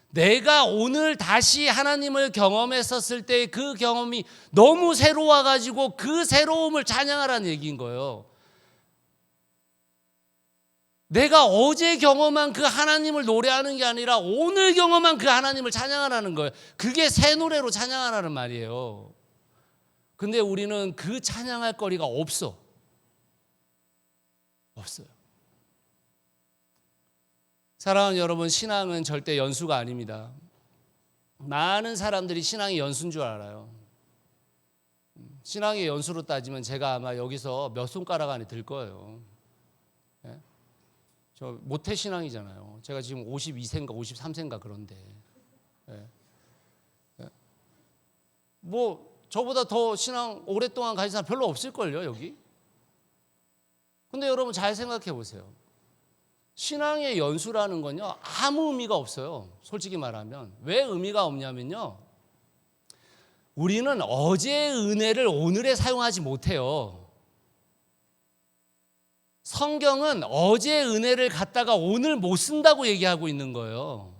A: 내가 오늘 다시 하나님을 경험했었을 때 그 경험이 너무 새로워가지고 그 새로움을 찬양하라는 얘기인 거예요. 내가 어제 경험한 그 하나님을 노래하는 게 아니라 오늘 경험한 그 하나님을 찬양하라는 거예요. 그게 새 노래로 찬양하라는 말이에요. 근데 우리는 그 찬양할 거리가 없어요. 사랑하는 여러분, 신앙은 절대 연수가 아닙니다. 많은 사람들이 신앙이 연수인 줄 알아요. 신앙의 연수로 따지면 제가 아마 여기서 몇 손가락 안에 들 거예요. 저 모태신앙이잖아요. 제가 지금 52세인가 53세인가 그런데. 뭐 저보다 더 신앙 오랫동안 가진 사람 별로 없을걸요, 여기. 근데 여러분 잘 생각해 보세요. 신앙의 연수라는 건요, 아무 의미가 없어요. 솔직히 말하면. 왜 의미가 없냐면요, 우리는 어제의 은혜를 오늘에 사용하지 못해요. 성경은 어제의 은혜를 갖다가 오늘 못 쓴다고 얘기하고 있는 거예요.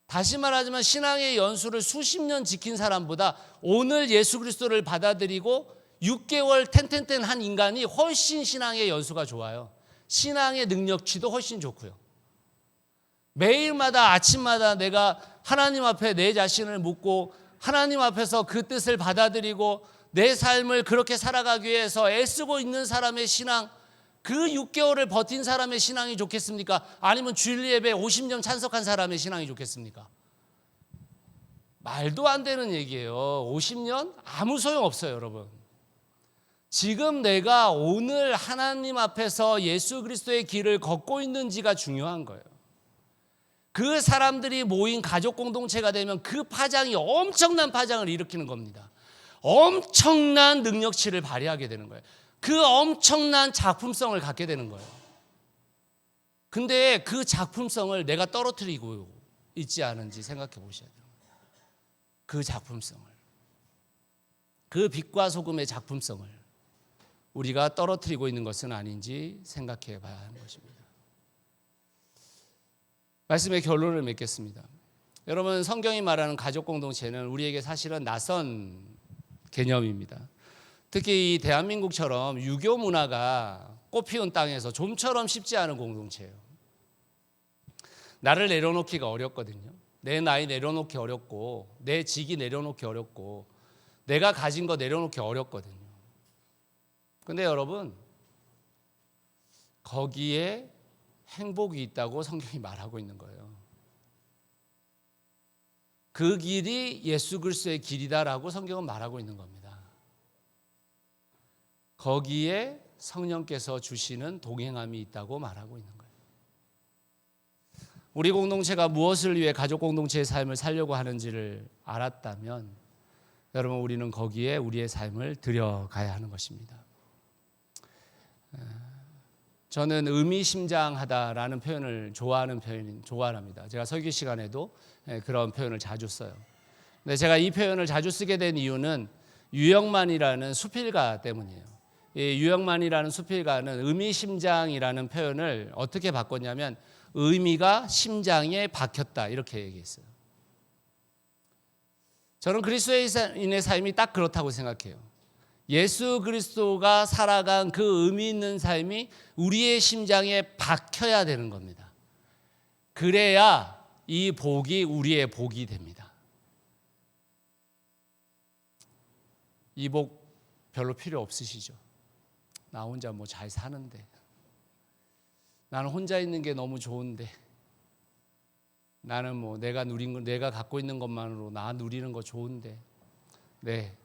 A: 다시 말하자면 신앙의 연수를 수십 년 지킨 사람보다 오늘 예수 그리스도를 받아들이고 6개월 텐텐텐 한 인간이 훨씬 신앙의 연수가 좋아요. 신앙의 능력치도 훨씬 좋고요. 매일마다 아침마다 내가 하나님 앞에 내 자신을 묻고 하나님 앞에서 그 뜻을 받아들이고 내 삶을 그렇게 살아가기 위해서 애쓰고 있는 사람의 신앙, 그 6개월을 버틴 사람의 신앙이 좋겠습니까? 아니면 주일 예배 50년 참석한 사람의 신앙이 좋겠습니까? 말도 안 되는 얘기예요. 50년? 아무 소용 없어요, 여러분. 지금 내가 오늘 하나님 앞에서 예수 그리스도의 길을 걷고 있는지가 중요한 거예요. 그 사람들이 모인 가족 공동체가 되면 그 파장이 엄청난 파장을 일으키는 겁니다. 엄청난 능력치를 발휘하게 되는 거예요. 그 엄청난 작품성을 갖게 되는 거예요. 근데 그 작품성을 내가 떨어뜨리고 있지 않은지 생각해 보셔야 돼요. 그 작품성을, 그 빛과 소금의 작품성을 우리가 떨어뜨리고 있는 것은 아닌지 생각해 봐야 하는 것입니다. 말씀의 결론을 맺겠습니다. 여러분, 성경이 말하는 가족 공동체는 우리에게 사실은 낯선 개념입니다. 특히 이 대한민국처럼 유교 문화가 꽃피운 땅에서 좀처럼 쉽지 않은 공동체예요. 나를 내려놓기가 어렵거든요. 내 나이 내려놓기 어렵고, 내 직위 내려놓기 어렵고, 내가 가진 거 내려놓기 어렵거든요. 근데 여러분, 거기에 행복이 있다고 성경이 말하고 있는 거예요. 그 길이 예수 그리스도의 길이다라고 성경은 말하고 있는 겁니다. 거기에 성령께서 주시는 동행함이 있다고 말하고 있는 거예요. 우리 공동체가 무엇을 위해 가족 공동체의 삶을 살려고 하는지를 알았다면 여러분, 우리는 거기에 우리의 삶을 들여가야 하는 것입니다. 저는 의미심장하다라는 표현을 좋아합니다. 제가 설교 시간에도 그런 표현을 자주 써요. 근데 제가 이 표현을 자주 쓰게 된 이유는 유영만이라는 수필가 때문이에요. 이 유영만이라는 수필가는 의미심장이라는 표현을 어떻게 바꿨냐면 의미가 심장에 박혔다 이렇게 얘기했어요. 저는 그리스도인의 삶이 딱 그렇다고 생각해요. 예수 그리스도가 살아간 그 의미 있는 삶이 우리의 심장에 박혀야 되는 겁니다. 그래야 이 복이 우리의 복이 됩니다. 이 복 별로 필요 없으시죠? 나 혼자 뭐 잘 사는데, 나는 혼자 있는 게 너무 좋은데, 나는 뭐 내가 누린 거, 내가 갖고 있는 것만으로 나 누리는 거 좋은데, 네,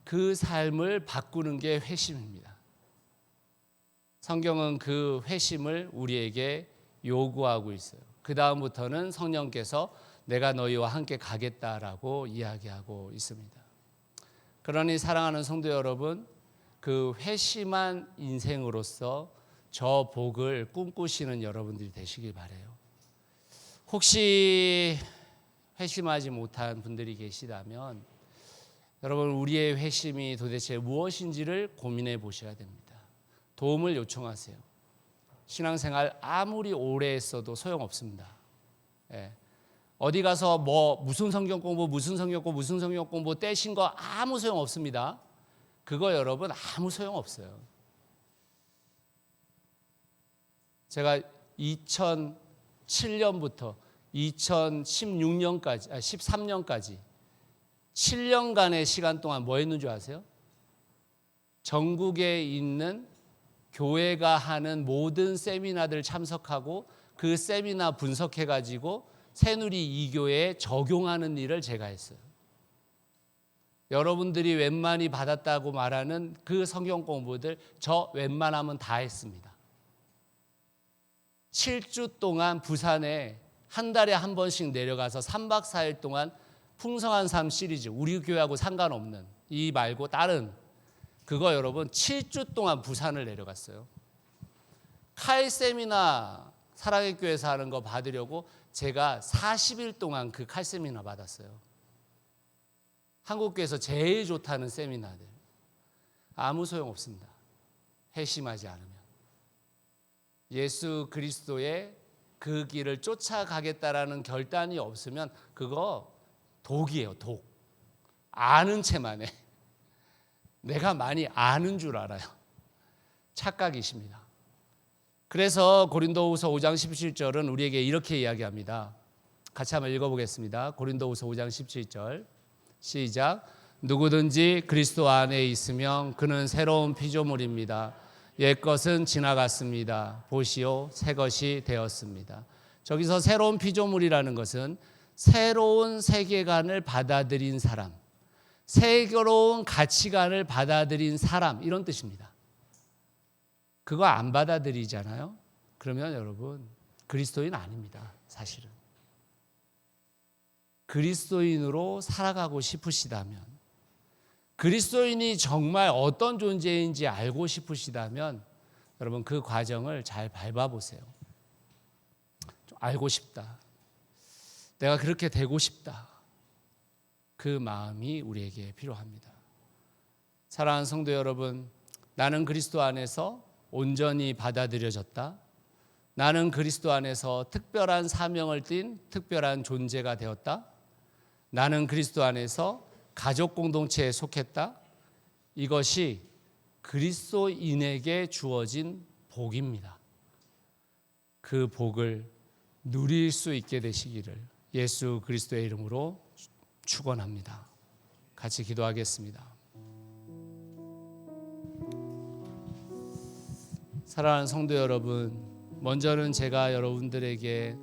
A: 그 삶을 바꾸는 게 회심입니다. 성경은 그 회심을 우리에게 요구하고 있어요. 그 다음부터는 성령께서 내가 너희와 함께 가겠다라고 이야기하고 있습니다. 그러니 사랑하는 성도 여러분, 그 회심한 인생으로서 저 복을 꿈꾸시는 여러분들이 되시길 바라요. 혹시 회심하지 못한 분들이 계시다면 여러분, 우리의 회심이 도대체 무엇인지를 고민해 보셔야 됩니다. 도움을 요청하세요. 신앙생활 아무리 오래 했어도 소용없습니다. 예. 어디 가서 무슨 성경 공부 떼신 거 아무 소용없습니다. 그거 여러분 아무 소용없어요. 제가 2007년부터 2016년까지 13년까지 7년간의 시간 동안 뭐 했는 줄 아세요? 전국에 있는 교회가 하는 모든 세미나들 참석하고 그 세미나 분석해가지고 새누리 2교회에 적용하는 일을 제가 했어요. 여러분들이 웬만히 받았다고 말하는 그 성경 공부들 저 웬만하면 다 했습니다. 7주 동안 부산에 한 달에 한 번씩 내려가서 3박 4일 동안 풍성한 삶 시리즈, 우리 교회하고 상관없는 이 말고 다른 그거 여러분 7주 동안 부산을 내려갔어요. 칼 세미나 사랑의 교회에서 하는 거 받으려고 제가 40일 동안 그 칼 세미나 받았어요. 한국교회에서 제일 좋다는 세미나들. 아무 소용없습니다. 회심하지 않으면. 예수 그리스도의 그 길을 쫓아가겠다라는 결단이 없으면 그거 독이에요, 독. 아는 채만 해. 내가 많이 아는 줄 알아요. 착각이십니다. 그래서 고린도후서 5장 17절은 우리에게 이렇게 이야기합니다. 같이 한번 읽어보겠습니다. 고린도후서 5장 17절 시작. 누구든지 그리스도 안에 있으면 그는 새로운 피조물입니다. 옛것은 지나갔습니다. 보시오, 새것이 되었습니다. 저기서 새로운 피조물이라는 것은 새로운 세계관을 받아들인 사람, 새로운 가치관을 받아들인 사람, 이런 뜻입니다. 그거 안 받아들이잖아요. 그러면 여러분 그리스도인 아닙니다. 사실은 그리스도인으로 살아가고 싶으시다면, 그리스도인이 정말 어떤 존재인지 알고 싶으시다면 여러분 그 과정을 잘 밟아보세요. 좀 알고 싶다, 내가 그렇게 되고 싶다, 그 마음이 우리에게 필요합니다. 사랑하는 성도 여러분, 나는 그리스도 안에서 온전히 받아들여졌다. 나는 그리스도 안에서 특별한 사명을 띤 특별한 존재가 되었다. 나는 그리스도 안에서 가족 공동체에 속했다. 이것이 그리스도인에게 주어진 복입니다. 그 복을 누릴 수 있게 되시기를 예수 그리스도의 이름으로 축원합니다. 같이 기도하겠습니다. 사랑하는 성도 여러분, 먼저는 제가 여러분들에게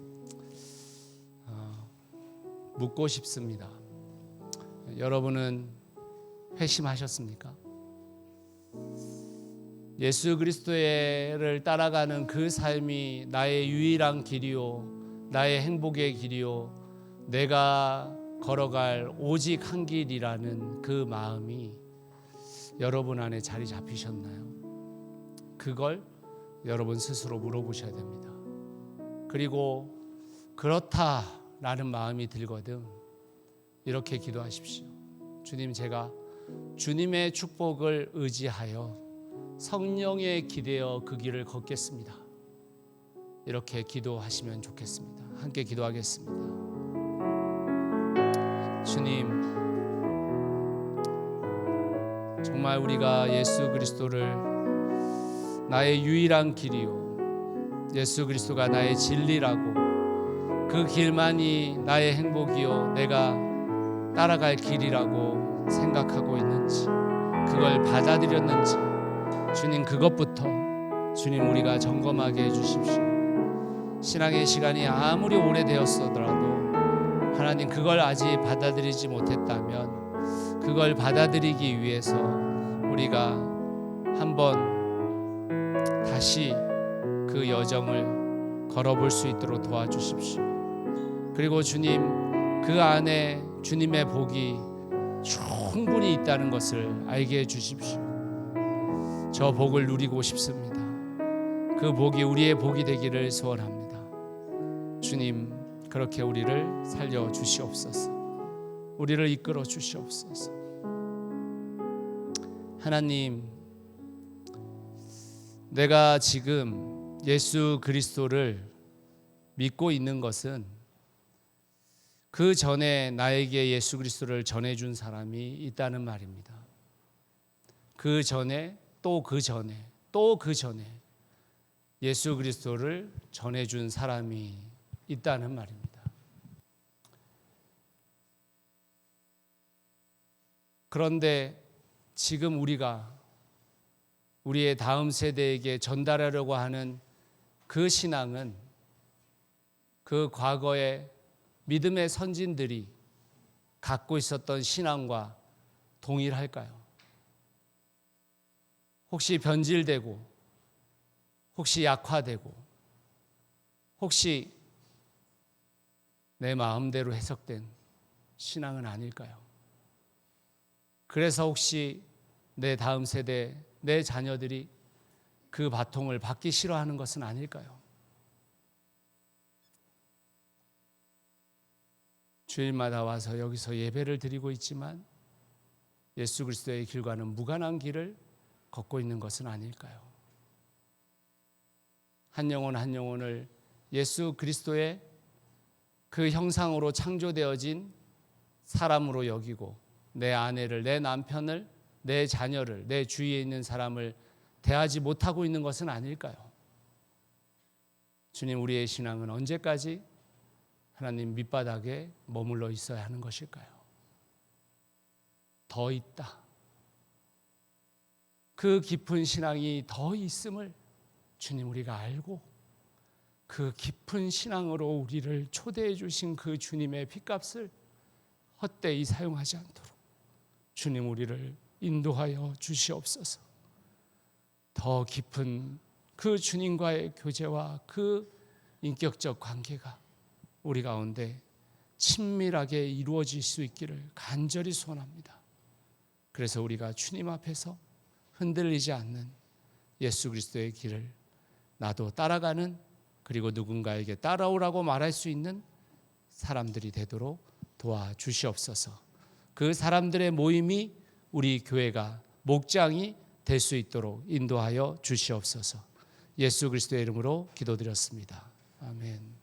A: 묻고 싶습니다. 여러분은 회심하셨습니까? 예수 그리스도를 따라가는 그 삶이 나의 유일한 길이요, 나의 행복의 길이요, 내가 걸어갈 오직 한 길이라는 그 마음이 여러분 안에 자리 잡히셨나요? 그걸 여러분 스스로 물어보셔야 됩니다. 그리고 그렇다라는 마음이 들거든 이렇게 기도하십시오. 주님, 제가 주님의 축복을 의지하여 성령에 기대어 그 길을 걷겠습니다. 이렇게 기도하시면 좋겠습니다. 함께 기도하겠습니다. 주님, 정말 우리가 예수 그리스도를 나의 유일한 길이요, 예수 그리스도가 나의 진리라고, 그 길만이 나의 행복이요, 내가 따라갈 길이라고 생각하고 있는지, 그걸 받아들였는지, 주님 그것부터 주님 우리가 점검하게 해주십시오. 신앙의 시간이 아무리 오래되었어도 하나님 그걸 아직 받아들이지 못했다면 그걸 받아들이기 위해서 우리가 한번 다시 그 여정을 걸어볼 수 있도록 도와주십시오. 그리고 주님, 그 안에 주님의 복이 충분히 있다는 것을 알게 해주십시오. 저 복을 누리고 싶습니다. 그 복이 우리의 복이 되기를 소원합니다. 주님, 그렇게 우리를 살려 주시옵소서. 우리를 이끌어 주시옵소서. 하나님, 내가 지금 예수 그리스도를 믿고 있는 것은 그 전에 나에게 예수 그리스도를 전해준 사람이 있다는 말입니다. 그 전에 또 그 전에 또 그 전에 예수 그리스도를 전해준 사람이 있다는 말입니다. 그런데 지금 우리가 우리의 다음 세대에게 전달하려고 하는 그 신앙은 그 과거의 믿음의 선진들이 갖고 있었던 신앙과 동일할까요? 혹시 변질되고, 혹시 약화되고, 혹시 내 마음대로 해석된 신앙은 아닐까요? 그래서 혹시 내 다음 세대, 내 자녀들이 그 바통을 받기 싫어하는 것은 아닐까요? 주일마다 와서 여기서 예배를 드리고 있지만 예수 그리스도의 길과는 무관한 길을 걷고 있는 것은 아닐까요? 한 영혼 한 영혼을 예수 그리스도의 그 형상으로 창조되어진 사람으로 여기고 내 아내를, 내 남편을, 내 자녀를, 내 주위에 있는 사람을 대하지 못하고 있는 것은 아닐까요? 주님, 우리의 신앙은 언제까지 하나님 밑바닥에 머물러 있어야 하는 것일까요? 더 있다. 그 깊은 신앙이 더 있음을 주님 우리가 알고 그 깊은 신앙으로 우리를 초대해 주신 그 주님의 핏값을 헛되이 사용하지 않도록 주님 우리를 인도하여 주시옵소서. 더 깊은 그 주님과의 교제와 그 인격적 관계가 우리 가운데 친밀하게 이루어질 수 있기를 간절히 소원합니다. 그래서 우리가 주님 앞에서 흔들리지 않는 예수 그리스도의 길을 나도 따라가는, 그리고 누군가에게 따라오라고 말할 수 있는 사람들이 되도록 도와주시옵소서. 그 사람들의 모임이 우리 교회가 목장이 될 수 있도록 인도하여 주시옵소서. 예수 그리스도의 이름으로 기도드렸습니다. 아멘.